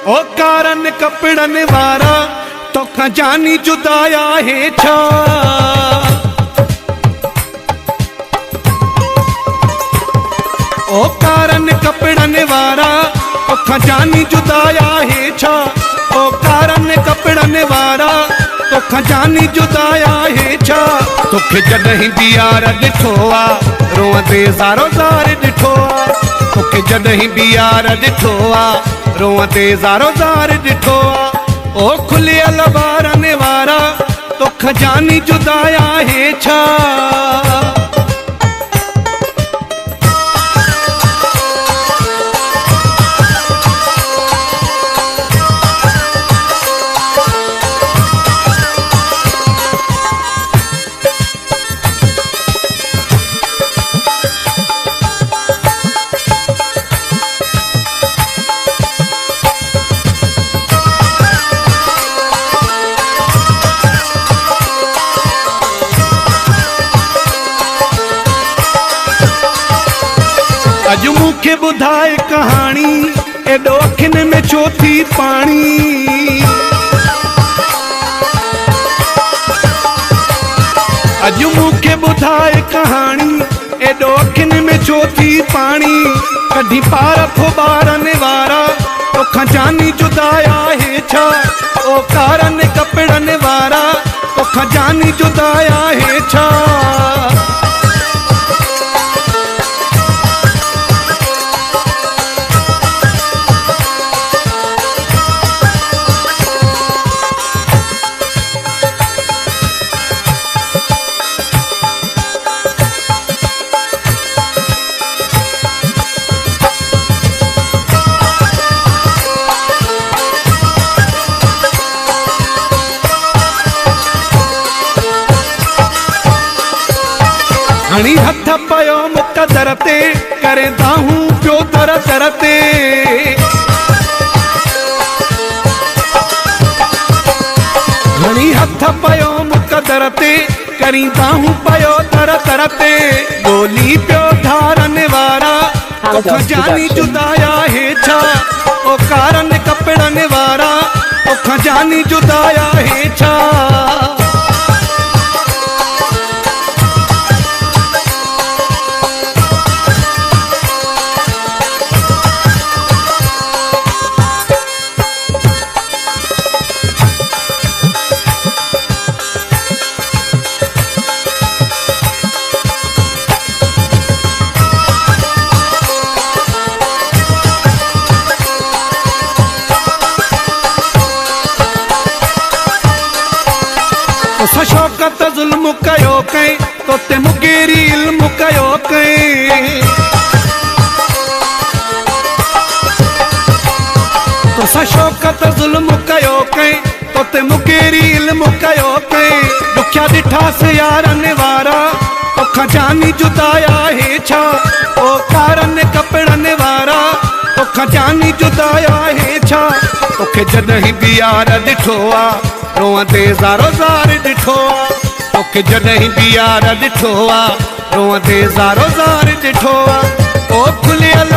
ओ कारन कपड़न वारा तोखां जानी जुदाया है छा। ओ कारन कपड़न वारा तोखां जानी जुदाया है छा। ओ कारन कपड़न वारा तोखां जानी जुदाया है छा। तोखे जॾहिं बि यार ॾिठो आ रोअंदे ज़ारो ज़ार ॾिठो आ। तोखे जॾहिं बि यार ॾिठो आ रोअंदे ज़ारो ज़ार ॾिठो आ। ओ खुलियल ॿारन वारा तोखां जानी जुदाया है छा। अज मूंखे ॿुधाए कहानी एॾो अखियुनि में छो थी पाणी। अज मूंखे ॿुधाए कहानी एॾो अखियुनि में छो थी पाणी। कढी पार थो ॿारन वारा तोखां जानी जुदाया है छा। ओ कारन कपड़न वारा तोखां जानी जुदाया है छा। हणी हथ पयो मुक़दर ते करे दाहूं पियो दर दर ते। हणी हथ पयो मुक़दर ते करी दाहूं पयो दर दर ते। ॻोल्ही पियो धारन वारा तोखां जानी जुदाया है छा। ओ कारन कपड़न वारा तोखां जानी जुदाया है छा। तोसां शौक़त ज़ुल्म कयो कई तोते मुगेरी इल्म कयो कई। तोसां शौक़त ज़ुल्म कयो कई तोते मुगेरी इल्म कयो कई। ॾुखिया ॾिठासीं यारन वारा तोखां जानी जुदाया है छा। ओ कारन कपड़न वारा तोखां जानी जुदाया है छा। तोखे जॾहिं बि यार ॾिठो आ रोअंदे ज़ारो ज़ार ॾिठो आ। तोखे जॾहिं बि यार ॾिठो आ रोअंदे ज़ारो ज़ार ॾिठो आ। ओ खुलियल